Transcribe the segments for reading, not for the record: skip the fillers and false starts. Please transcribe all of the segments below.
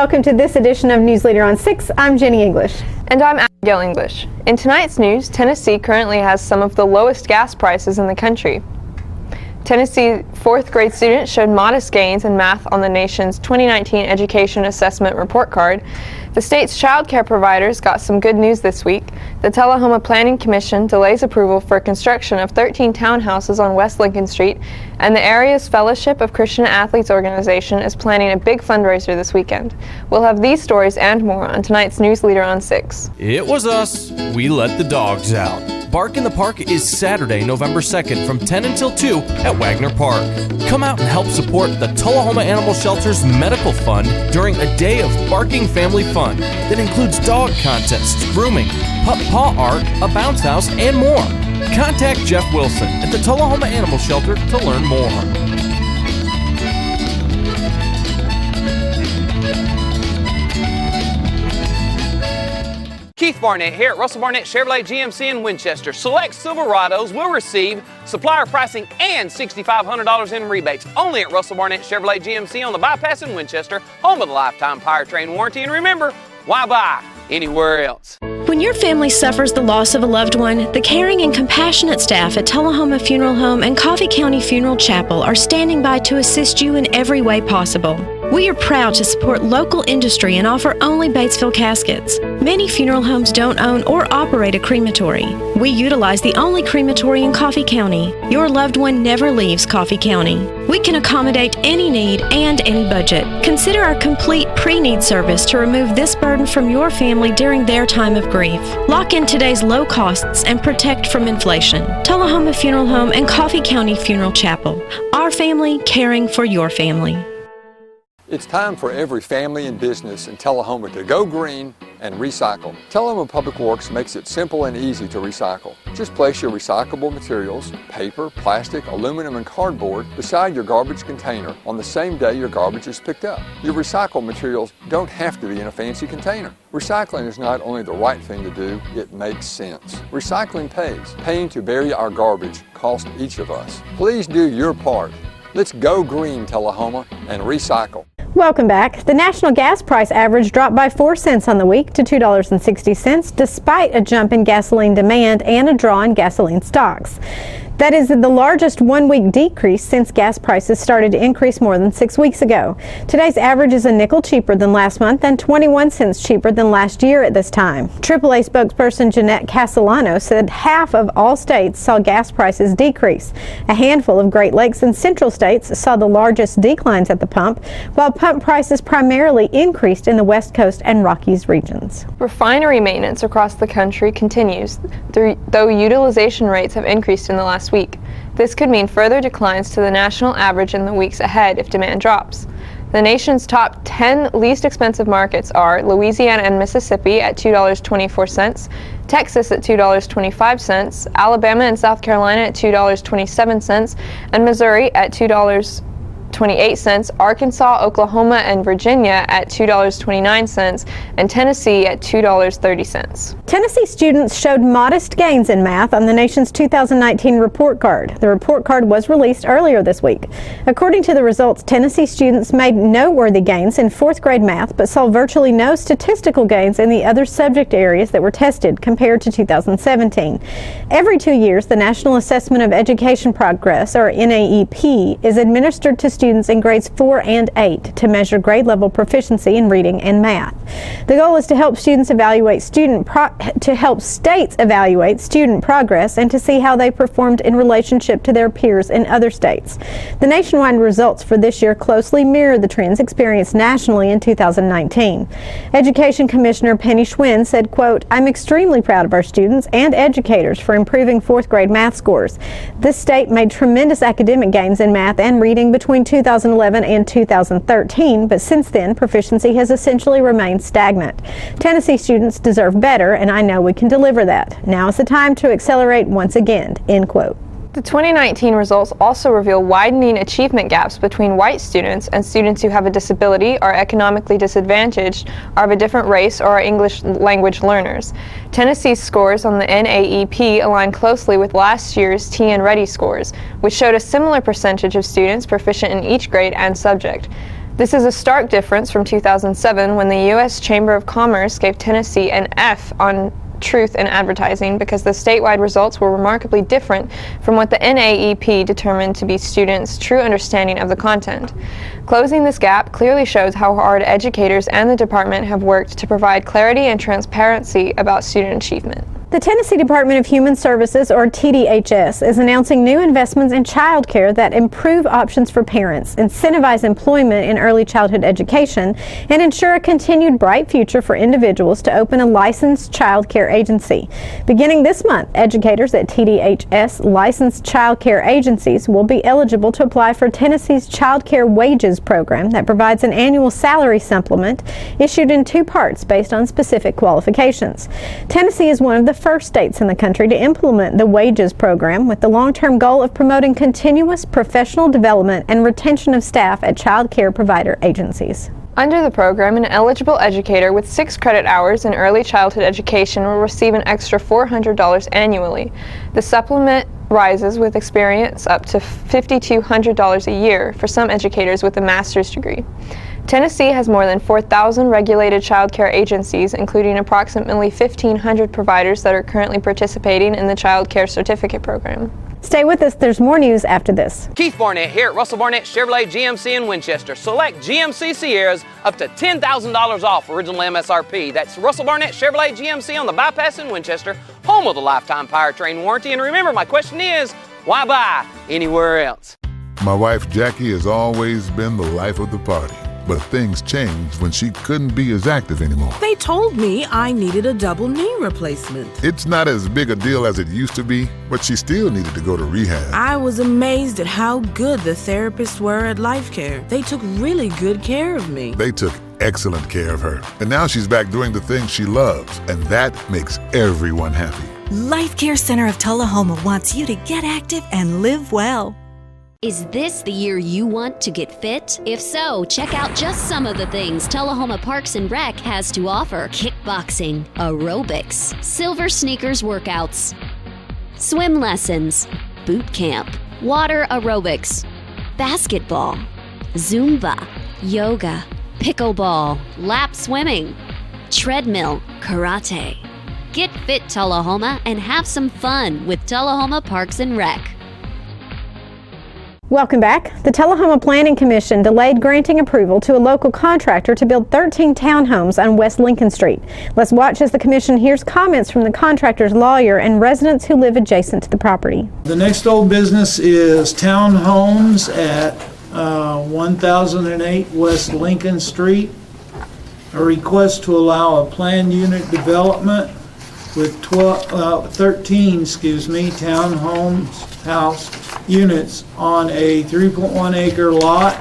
welcome to this edition of News Leader on 6. I'm Jenny English. And I'm Abigail English. In tonight's news, Tennessee currently has some of the lowest gas prices in the country. Tennessee fourth grade students showed modest gains in math on the nation's 2019 Education Assessment Report Card. The state's child care providers got some good news this week. The Tullahoma Planning Commission delays approval for construction of 13 townhouses on West Lincoln Street, and the area's Fellowship of Christian Athletes organization is planning a big fundraiser this weekend. We'll have these stories and more on tonight's News Leader on 6. It was us. We let the dogs out. Bark in the Park is Saturday, November 2nd from 10 until 2 at Wagner Park. Come out and help support the Tullahoma Animal Shelter's Medical Fund during a day of barking family fun that includes dog contests, grooming, pup paw art, a bounce house, and more. Contact Jeff Wilson at the Tullahoma Animal Shelter to learn more. Keith Barnett here at Russell Barnett Chevrolet GMC in Winchester. Select Silverados will receive supplier pricing and $6,500 in rebates only at Russell Barnett Chevrolet GMC on the bypass in Winchester, home of the lifetime powertrain warranty. And remember, why buy anywhere else? When your family suffers the loss of a loved one, the caring and compassionate staff at Tullahoma Funeral Home and Coffee County Funeral Chapel are standing by to assist you in every way possible. We are proud to support local industry and offer only Batesville caskets. Many funeral homes don't own or operate a crematory. We utilize the only crematory in Coffee County. Your loved one never leaves Coffee County. We can accommodate any need and any budget. Consider our complete pre-need service to remove this burden from your family during their time of grief. Lock in today's low costs and protect from inflation. Tullahoma Funeral Home and Coffee County Funeral Chapel. Our family caring for your family. It's time for every family and business in Tullahoma to go green and recycle. Tullahoma Public Works makes it simple and easy to recycle. Just place your recyclable materials, paper, plastic, aluminum, and cardboard beside your garbage container on the same day your garbage is picked up. Your recycled materials don't have to be in a fancy container. Recycling is not only the right thing to do, it makes sense. Recycling pays. Paying to bury our garbage costs each of us. Please do your part. Let's go green, Tullahoma, and recycle. Welcome back. The national gas price average dropped by 4 cents on the week to $2.60, despite a jump in gasoline demand and a draw in gasoline stocks. That is the largest one-week decrease since gas prices started to increase more than 6 weeks ago. Today's average is a nickel cheaper than last month and 21 cents cheaper than last year at this time. AAA spokesperson Jeanette Castellano said half of all states saw gas prices decrease. A handful of Great Lakes and Central states saw the largest declines at the pump, while pump prices primarily increased in the West Coast and Rockies regions. Refinery maintenance across the country continues, though utilization rates have increased in the last week. This could mean further declines to the national average in the weeks ahead if demand drops. The nation's top 10 least expensive markets are Louisiana and Mississippi at $2.24, Texas at $2.25, Alabama and South Carolina at $2.27, and Missouri at $2.28, Arkansas, Oklahoma, and Virginia at $2.29, and Tennessee at $2.30. Tennessee students showed modest gains in math on the nation's 2019 report card. The report card was released earlier this week. According to the results, Tennessee students made noteworthy gains in fourth grade math, but saw virtually no statistical gains in the other subject areas that were tested compared to 2017. Every 2 years, the National Assessment of Education Progress, or NAEP, is administered to students in grades 4 and 8 to measure grade level proficiency in reading and math. The goal is to help states evaluate student progress and to see how they performed in relationship to their peers in other states. The nationwide results for this year closely mirror the trends experienced nationally in 2019. Education Commissioner Penny Schwinn said, quote, "I'm extremely proud of our students and educators for improving fourth grade math scores. This state made tremendous academic gains in math and reading between 2011 and 2013, but since then, proficiency has essentially remained stagnant. Tennessee students deserve better, and I know we can deliver that. Now is the time to accelerate once again," end quote. The 2019 results also reveal widening achievement gaps between white students and students who have a disability, are economically disadvantaged, are of a different race, or are English language learners. Tennessee's scores on the NAEP align closely with last year's TN Ready scores, which showed a similar percentage of students proficient in each grade and subject. This is a stark difference from 2007 when the U.S. Chamber of Commerce gave Tennessee an F on truth in advertising because the statewide results were remarkably different from what the NAEP determined to be students' true understanding of the content. Closing this gap clearly shows how hard educators and the department have worked to provide clarity and transparency about student achievement. The Tennessee Department of Human Services, or TDHS, is announcing new investments in child care that improve options for parents, incentivize employment in early childhood education, and ensure a continued bright future for individuals to open a licensed child care agency. Beginning this month, educators at TDHS licensed child care agencies will be eligible to apply for Tennessee's Child Care Wages program that provides an annual salary supplement issued in 2 parts based on specific qualifications. Tennessee is one of the first states in the country to implement the Wages program with the long-term goal of promoting continuous professional development and retention of staff at child care provider agencies. Under the program, an eligible educator with 6 credit hours in early childhood education will receive an extra $400 annually. The supplement rises with experience up to $5,200 a year for some educators with a master's degree. Tennessee has more than 4,000 regulated child care agencies, including approximately 1,500 providers that are currently participating in the Child Care Certificate program. Stay with us, there's more news after this. Keith Barnett here at Russell Barnett Chevrolet GMC in Winchester. Select GMC Sierras up to $10,000 off original MSRP. That's Russell Barnett Chevrolet GMC on the bypass in Winchester, home of the lifetime powertrain warranty. And remember, my question is, why buy anywhere else? My wife Jackie has always been the life of the party. But things changed when she couldn't be as active anymore. They told me I needed a double knee replacement. It's not as big a deal as it used to be, but she still needed to go to rehab. I was amazed at how good the therapists were at Life Care. They took really good care of me. They took excellent care of her. And now she's back doing the things she loves, and that makes everyone happy. Life Care Center of Tullahoma wants you to get active and live well. Is this the year you want to get fit? If so, check out just some of the things Tullahoma Parks and Rec has to offer. Kickboxing, aerobics, silver sneakers workouts, swim lessons, boot camp, water aerobics, basketball, Zumba, yoga, pickleball, lap swimming, treadmill, karate. Get fit, Tullahoma, and have some fun with Tullahoma Parks and Rec. Welcome back. The Tullahoma Planning Commission delayed granting approval to a local contractor to build 13 townhomes on West Lincoln Street. Let's watch as the commission hears comments from the contractor's lawyer and residents who live adjacent to the property. The next old business is townhomes at 1008 West Lincoln Street. A request to allow a planned unit development with 13 townhomes, house units on a 3.1 acre lot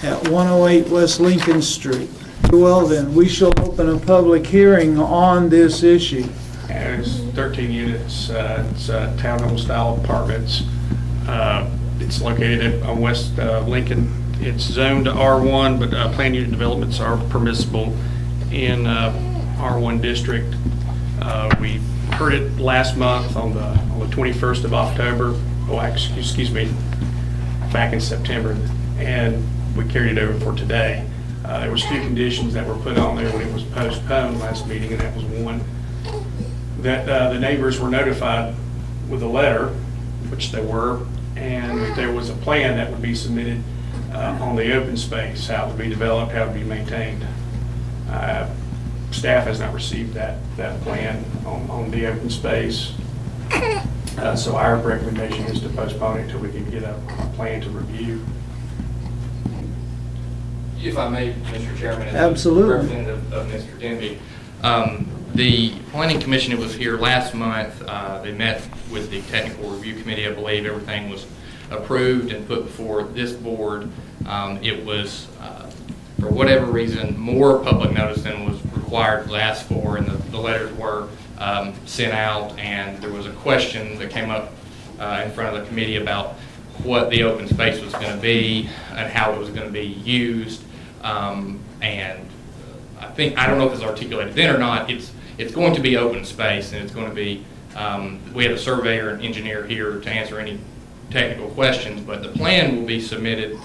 at 108 West Lincoln Street. Well then, we shall open a public hearing on this issue. And it's 13 units, it's townhome style apartments. It's located on West Lincoln. It's zoned to R1, but planned unit developments are permissible in R1 district. We heard it last month on the 21st of October. Back in September, and we carried it over for today. There was 2 conditions that were put on there when it was postponed last meeting, and that was one, that the neighbors were notified with a letter, which they were, and that there was a plan that would be submitted on the open space, how it would be developed, how it would be maintained. Staff has not received that plan on the open space. So our recommendation is to postpone it until we can get a plan to review. If I may, Mr. Chairman, as absolutely. Representative of Mr. Denby, the Planning Commission was here last month. They met with the Technical Review Committee. I believe everything was approved and put before this board. It was, for whatever reason, more public notice than was required to ask for, and the letters were sent out, and there was a question that came up in front of the committee about what the open space was going to be and how it was going to be used. And I don't know if it's articulated then or not. It's going to be open space, and it's going to be. We have a surveyor and engineer here to answer any technical questions, but the plan will be submitted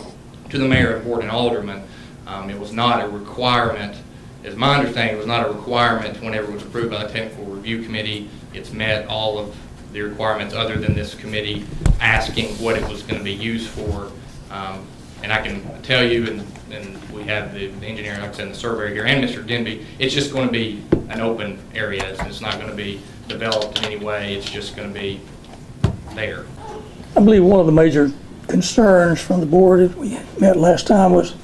to the mayor and board and alderman It was not a requirement, as my understanding, it was not a requirement whenever it was approved by the Technical Review Committee. It's met all of the requirements other than this committee asking what it was going to be used for. And I can tell you, and we have the engineer, like I said, and the surveyor here, and Mr. Denby, it's just going to be an open area. It's not going to be developed in any way. It's just going to be there. I believe one of the major concerns from the board that we met last time was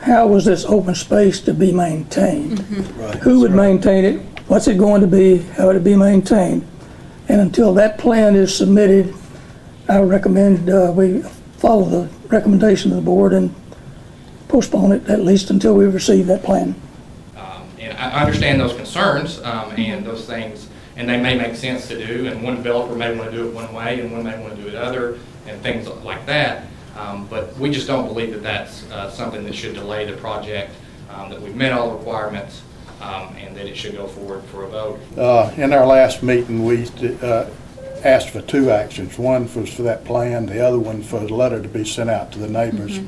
how was this open space to be maintained? Right. Who would maintain it? What's it going to be? How would it be maintained? And until that plan is submitted, I recommend we follow the recommendation of the board and postpone it at least until we receive that plan. And I understand those concerns and those things, and they may make sense to do, and one developer may want to do it one way and one may want to do it other, and things like that. But we just don't believe that that's something that should delay the project, that we've met all the requirements, and that it should go forward for a vote. In our last meeting, we asked for two actions. One was for that plan, the other one for a letter to be sent out to the neighbors,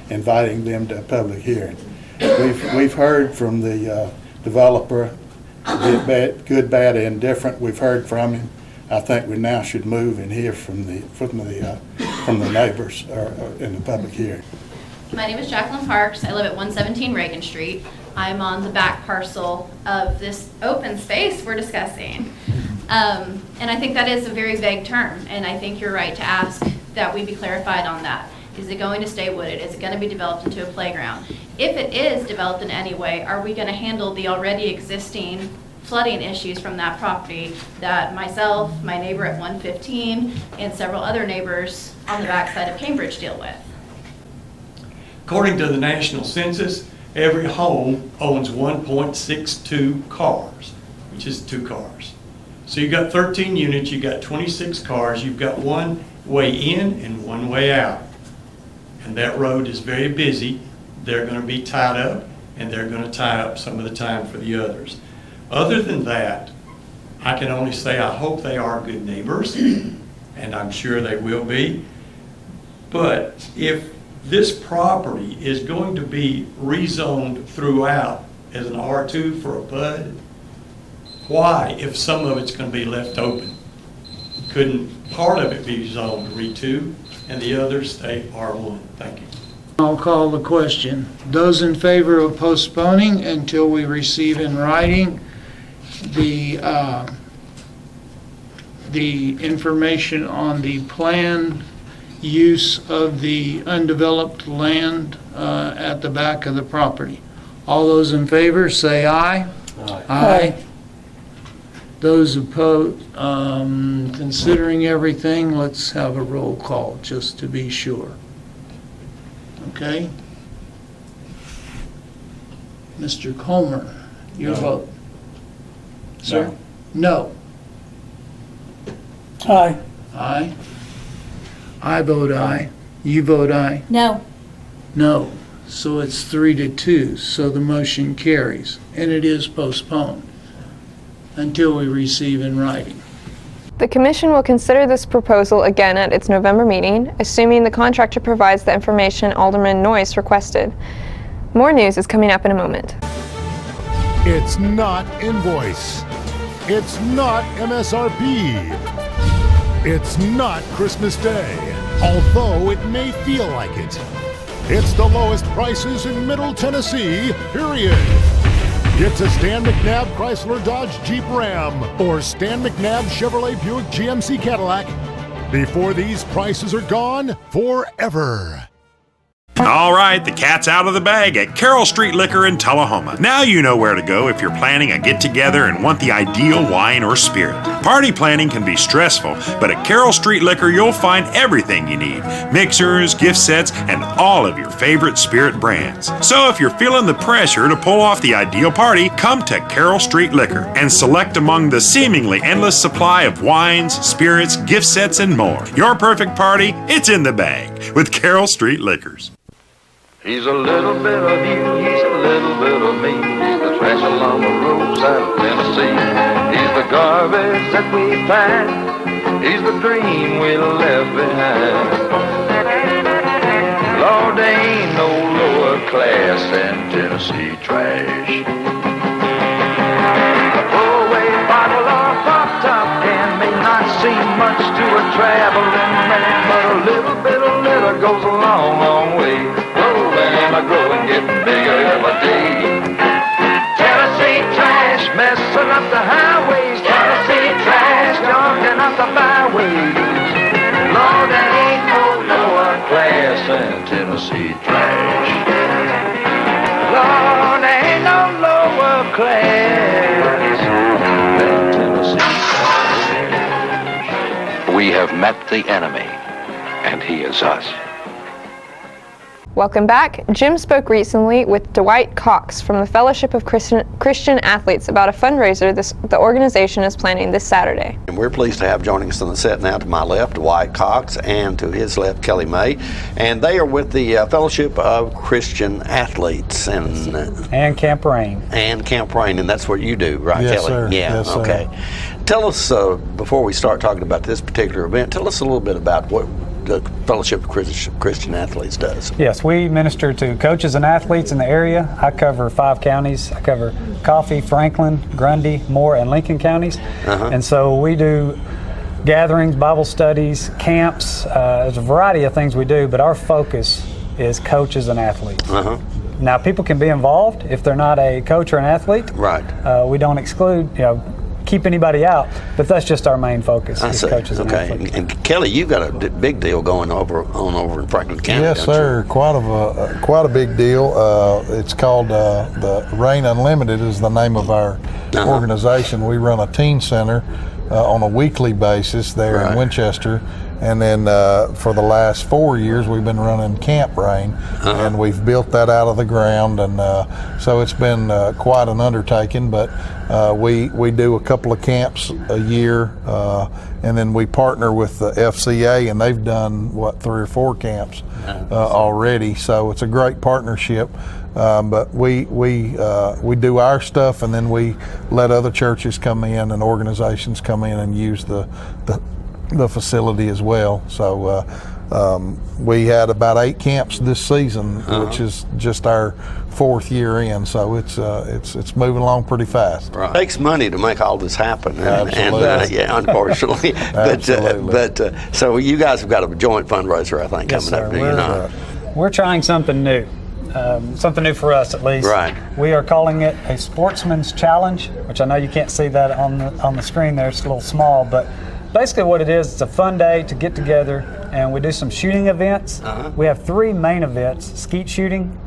inviting them to a public hearing. We've heard from the developer, good, bad, and indifferent. We've heard from him. I think we now should move and hear from the neighbors in the public hearing. My name is Jacqueline Parks. I live at 117 Reagan Street. I'm on the back parcel of this open space we're discussing. And I think that is a very vague term, and I think you're right to ask that we be clarified on that. Is it going to stay wooded? Is it going to be developed into a playground? If it is developed in any way, are we going to handle the already existing flooding issues from that property that myself, my neighbor at 115, and several other neighbors on the backside of Cambridge deal with? According to the national census, every home owns 1.62 cars, which is 2 cars. So you've got 13 units, you've got 26 cars, you've got one way in and one way out. And that road is very busy. They're going to be tied up, and they're going to tie up some of the time for the others. Other than that, I can only say I hope they are good neighbors, and I'm sure they will be. But if this property is going to be rezoned throughout as an R2 for a PUD, why, if some of it's going to be left open, couldn't part of it be zoned R2 and the others stay R1? Thank you. I'll call the question. Those in favor of postponing until we receive in writing the information on the planned use of the undeveloped land at the back of the property. All those in favor say aye. Aye. Aye. Those opposed, considering everything, let's have a roll call just to be sure. Okay? Mr. Comer, your vote. Sir? No. Aye. Aye. I vote aye. You vote aye. No. No. So it's 3-2, so the motion carries, and it is postponed until we receive in writing. The Commission will consider this proposal again at its November meeting, assuming the contractor provides the information Alderman Noyce requested. More news is coming up in a moment. It's not invoice. It's not MSRP. It's not Christmas Day, although it may feel like it. It's the lowest prices in Middle Tennessee, period. Get to Stan McNabb Chrysler Dodge Jeep Ram or Stan McNabb Chevrolet Buick GMC Cadillac before these prices are gone forever. All right, the cat's out of the bag at Carroll Street Liquor in Tullahoma. Now you know where to go if you're planning a get-together and want the ideal wine or spirit. Party planning can be stressful, but at Carroll Street Liquor you'll find everything you need. Mixers, gift sets, and all of your favorite spirit brands. So if you're feeling the pressure to pull off the ideal party, come to Carroll Street Liquor and select among the seemingly endless supply of wines, spirits, gift sets, and more. Your perfect party, it's in the bag with Carroll Street Liquors. He's a little bit of you, he's a little bit of me. He's the trash along the roadside of Tennessee. He's the garbage that we find. He's the dream we left behind. Lord, there ain't no lower class and Tennessee trash. A throwaway bottle or pop-top can may not seem much to a traveling man, but a little bit of litter goes a long, long way. Rolling, a growing, getting bigger every day. Tennessee trash messing up the highways. Tennessee trash junking up the byways. Lord, there ain't no lower class than Tennessee trash. Lord, there ain't no lower class than Tennessee trash. We have met the enemy, and he is us. Welcome back. Jim spoke recently with Dwight Cox from the Fellowship of Christian Athletes about a fundraiser the organization is planning this Saturday. And we're pleased to have joining us on the set now to my left, Dwight Cox, and to his left, Kelly May. And they are with the Fellowship of Christian Athletes. And Camp Rain. And Camp Rain, and that's what you do, right, Yes, Kelly? sir. Yeah, Yes, sir. okay. Tell us, before we start talking about this particular event, tell us a little bit about what the Fellowship of Christian Athletes does. Yes, we minister to coaches and athletes in the area. I cover 5 counties. I cover Coffee, Franklin, Grundy, Moore, and Lincoln counties. And so we do gatherings, Bible studies, camps. There's a variety of things we do, but our focus is coaches and athletes. Now, people can be involved if they're not a coach or an athlete. Right. We don't exclude, keep anybody out, but that's just our main focus. I is see. coaches and Okay. athletes. And Kelly, you've got a big deal going over in Franklin County. Yes, don't sir. Quite a big deal. It's called the Rain Unlimited is the name of our organization. We run a teen center on a weekly basis there in Winchester. And then for the last 4 years, we've been running Camp Rain, and we've built that out of the ground. And so it's been quite an undertaking, but we do a couple of camps a year, and then we partner with the FCA, and they've done, 3 or 4 camps already. So it's a great partnership. But we do our stuff, and then we let other churches come in and organizations come in and use the facility as well. So we had about 8 camps this season, which is just our 4th year in. So it's moving along pretty fast. Right. It takes money to make all this happen, Absolutely. and yeah, unfortunately. Absolutely. but so you guys have got a joint fundraiser, I think, Yes, coming up. sir. Do you not? We're trying something new. Something new for us, at least. Right. We are calling it a Sportsman's Challenge, which I know you can't see that on the screen there. It's a little small, but basically what it is, it's a fun day to get together, and we do some shooting events. We have 3 main events: skeet shooting,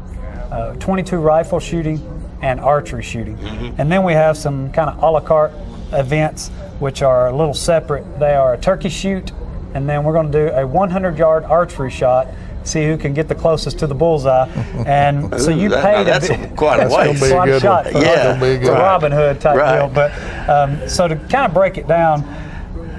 22 rifle shooting, and archery shooting. And then we have some kind of a la carte events, which are a little separate. They are a turkey shoot, and then we're going to do a 100-yard archery shot, see who can get the closest to the bullseye. And so you pay that's quite a waste. That's quite a shot. Yeah, It's a Robin Hood type deal. But so to kind of break it down,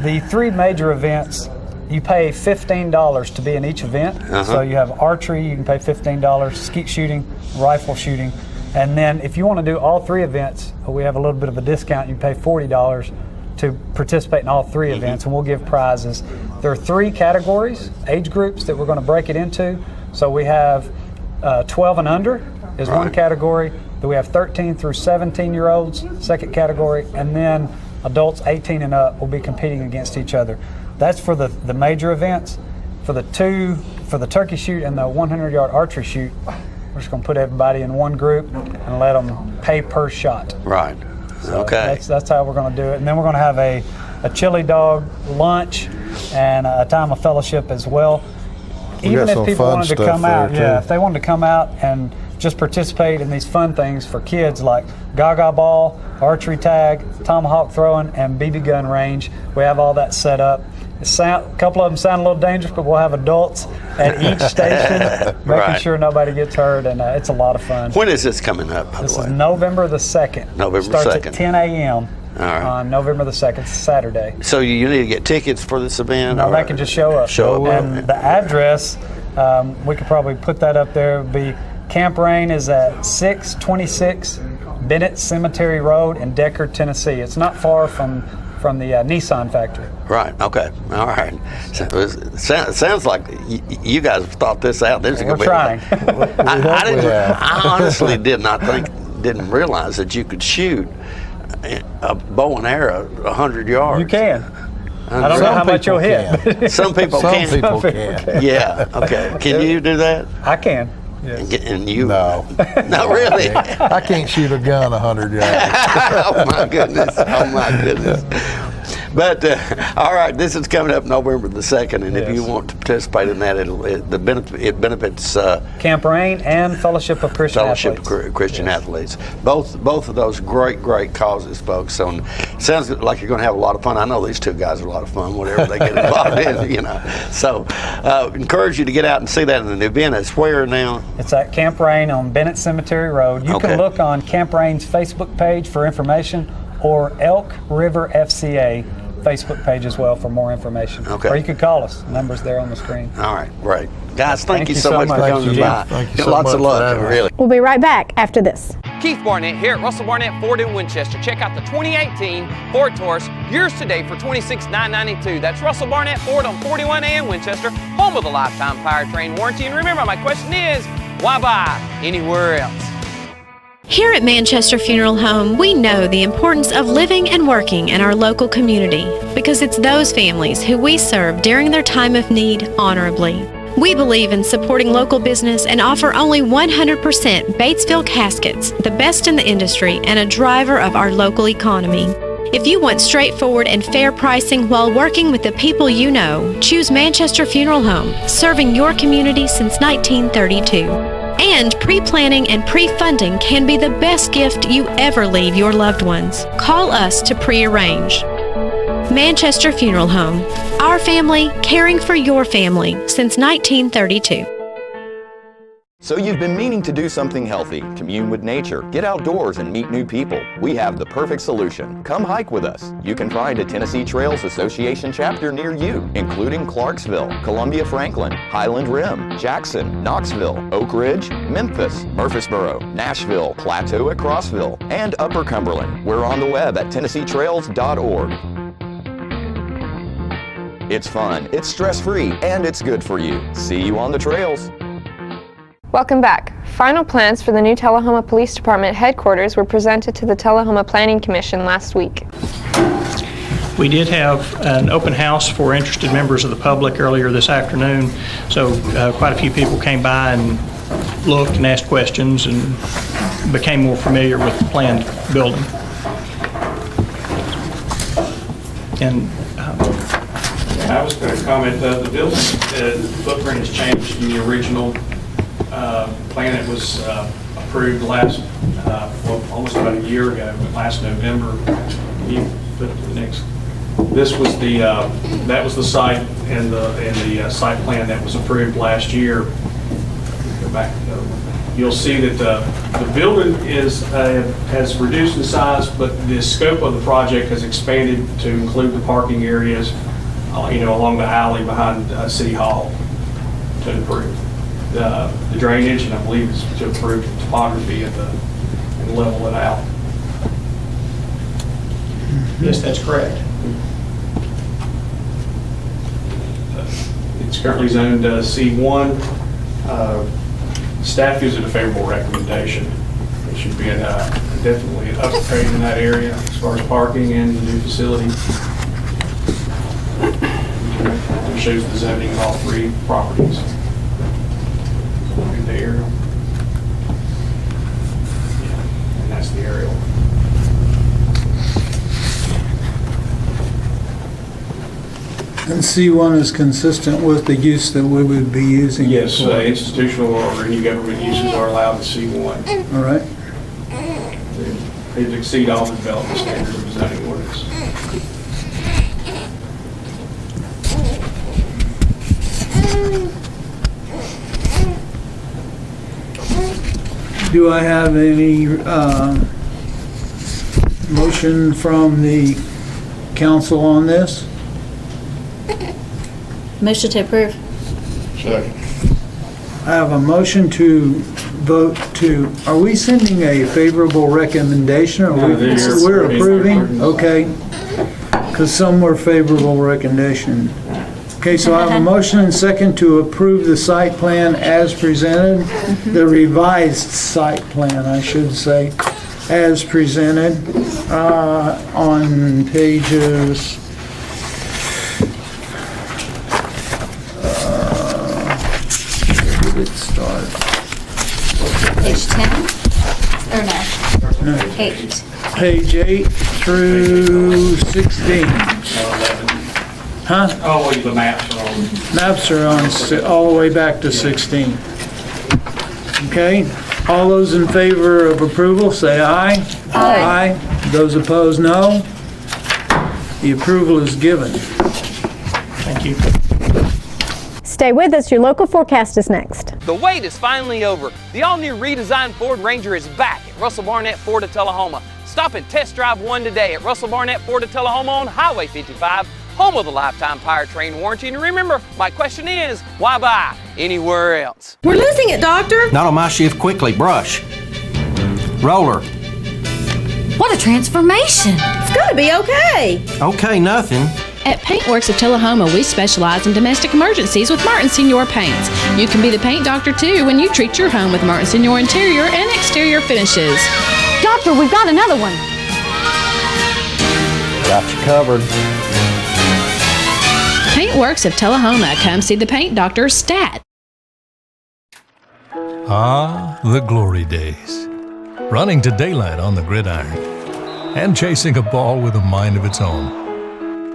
the 3 major events, you pay $15 to be in each event. So you have archery, you can pay $15, skeet shooting, rifle shooting. And then if you want to do all 3 events, we have a little bit of a discount. You pay $40 to participate in all 3 events, and we'll give prizes. There are 3 categories, age groups, that we're going to break it into. So we have 12 and under is one category. Then we have 13 through 17-year-olds, second category, and then adults 18 and up will be competing against each other. That's for the major events. For the turkey shoot and the 100-yard archery shoot, we're just going to put everybody in one group and let them pay per shot. Right. So okay. That's how we're going to do it. And then we're going to have a chili dog lunch and a time of fellowship as well. Even if people wanted to come out, if they wanted to come out and just participate in these fun things for kids like gaga ball, archery tag, tomahawk throwing, and BB gun range, we have all that set up. A couple of them sound a little dangerous, but we'll have adults at each station, making sure nobody gets hurt, and it's a lot of fun. When is this coming up, by the way? This is November the 2nd. November Starts 2nd. at 10 a.m. All right. on November the 2nd, it's Saturday. So you need to get tickets for this event? No, they can just show up. Show up. And the address, we could probably put that up there. It would be Camp Rain is at 626 Bennett Cemetery Road in Deckard, Tennessee. It's not far from from the Nissan factory. Right. Okay. All right. So it sounds like you guys have thought this out. This is We're gonna be trying. I honestly didn't realize that you could shoot a bow and arrow 100 yards. You can. I don't know how much you'll hit. Some people can. Some people can. Yeah. Okay. Can you do that? I can. Yes. And you? No. Not really. I can't shoot a gun 100 yards. Oh my goodness. Oh my goodness. But all right, this is coming up November the 2nd, and if you want to participate in that, it benefits Camp Rain and Fellowship of Christian Athletes. Both of those great causes, folks. So it sounds like you're going to have a lot of fun. I know these two guys are a lot of fun, whatever they get involved in, you know. So encourage you to get out and see that. And the event is where now? It's at Camp Rain on Bennett Cemetery Road. You can look on Camp Rain's Facebook page for information, or Elk River FCA Facebook page as well for more information. Okay. Or you could call us. The number's there on the screen. All right, great. Guys, thank you so much for Thank coming you, by. Thank you so Lots much of luck, for having really. We'll be right back after this. Keith Barnett here at Russell Barnett Ford in Winchester. Check out the 2018 Ford Taurus, yours today for $26,992. That's Russell Barnett Ford on 41A in Winchester, home of the lifetime powertrain warranty. And remember, my question is, why buy anywhere else? Here at Manchester Funeral Home, we know the importance of living and working in our local community because it's those families who we serve during their time of need honorably. We believe in supporting local business and offer only 100% Batesville caskets, the best in the industry and a driver of our local economy. If you want straightforward and fair pricing while working with the people you know, choose Manchester Funeral Home, serving your community since 1932. And pre-planning and pre-funding can be the best gift you ever leave your loved ones. Call us to pre-arrange. Manchester Funeral Home. Our family, caring for your family since 1932. So you've been meaning to do something healthy, commune with nature, get outdoors and meet new people. We have the perfect solution. Come hike with us. You can find a Tennessee Trails Association chapter near you, including Clarksville, Columbia Franklin, Highland Rim, Jackson, Knoxville, Oak Ridge, Memphis, Murfreesboro, Nashville, Plateau at Crossville, and Upper Cumberland. We're on the web at TennesseeTrails.org. It's fun, it's stress-free, and it's good for you. See you on the trails. Welcome back. Final plans for the new Tullahoma Police Department headquarters were presented to the Tullahoma Planning Commission last week. We did have an open house for interested members of the public earlier this afternoon, so quite a few people came by and looked and asked questions and became more familiar with the planned building. And I was going to comment, the building footprint has changed from the original plan that was approved last, almost about a year ago, but last November. You put it to the next. This was the that was the site and the site plan that was approved last year. Go back. You'll see that the building has reduced in size, but the scope of the project has expanded to include the parking areas, along the alley behind City Hall to improve the drainage, and I believe it's to improve the topography and level it out. yes, that's correct. It's currently zoned C1. Staff gives it a favorable recommendation. It should be definitely an upgrade in that area as far as parking and the new facility. It shows the zoning of all three properties. In the aerial. Yeah, and that's the aerial. And C1 is consistent with the use that we would be using? Yes, institutional or any government uses are allowed in C1. All right. They exceed all the development standards of the zoning ordinance. Do I have any motion from the council on this? Motion to approve. Second. I have a motion to vote to, are we sending a favorable recommendation or we're approving? Okay. because some were favorable recommendation. Okay, so I have a motion and second to approve the site plan as presented, the revised site plan, I should say, as presented on pages where did it start? Page 10? Or no? No. 8. Page 8 through 16. Huh? Oh, well, the maps are on. Maps are on all the way back to 16. Okay? All those in favor of approval, say aye. Aye. Those opposed, no. The approval is given. Thank you. Stay with us. Your local forecast is next. The wait is finally over. The all-new redesigned Ford Ranger is back at Russell Barnett Ford of Tullahoma. Stop and test drive one today at Russell Barnett Ford of Tullahoma on Highway 55, home of the lifetime powertrain warranty. And remember, my question is, why buy anywhere else? We're losing it, Doctor. Not on my shift. Quickly, brush. Roller. What a transformation. It's gonna be okay. Okay, nothing. At Paintworks of Tullahoma, we specialize in domestic emergencies with Martin Senior Paints. You can be the paint doctor too when you treat your home with Martin Senior interior and exterior finishes. Doctor, we've got another one. Got you covered. Paintworks of Tullahoma. Come see the paint doctor, Stat. Ah, the glory days. Running to daylight on the gridiron and chasing a ball with a mind of its own.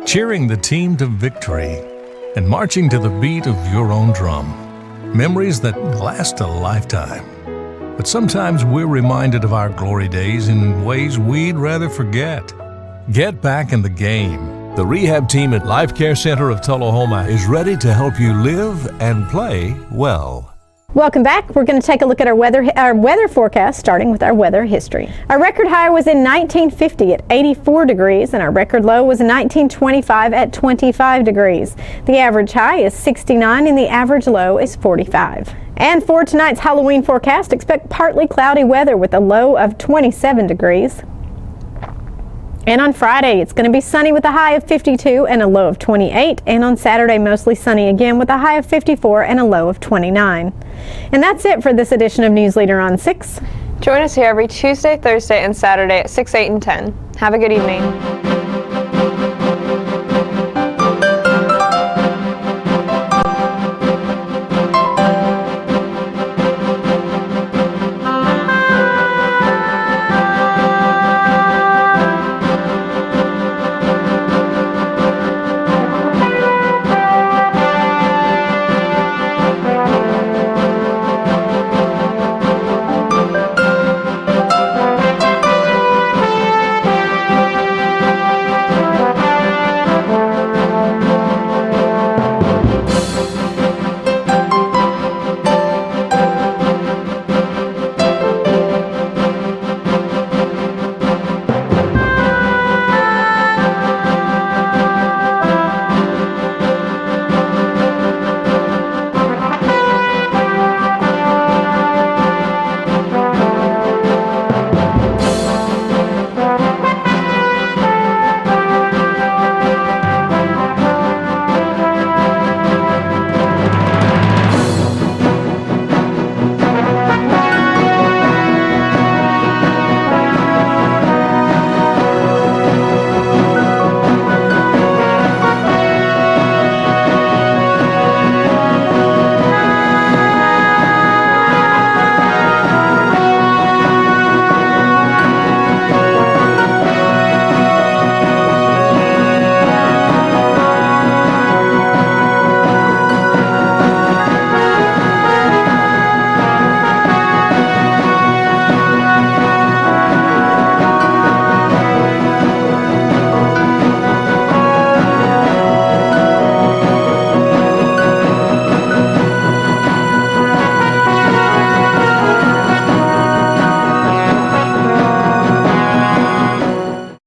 Cheering the team to victory and marching to the beat of your own drum. Memories that last a lifetime. But sometimes we're reminded of our glory days in ways we'd rather forget. Get back in the game. The rehab team at Life Care Center of Tullahoma is ready to help you live and play well. Welcome back. We're going to take a look at our weather forecast, starting with our weather history. Our record high was in 1950 at 84 degrees, and our record low was in 1925 at 25 degrees. The average high is 69, and the average low is 45. And for tonight's Halloween forecast, expect partly cloudy weather with a low of 27 degrees. And on Friday, it's going to be sunny with a high of 52 and a low of 28. And on Saturday, mostly sunny again with a high of 54 and a low of 29. And that's it for this edition of News Leader on 6. Join us here every Tuesday, Thursday, and Saturday at 6, 8, and 10. Have a good evening.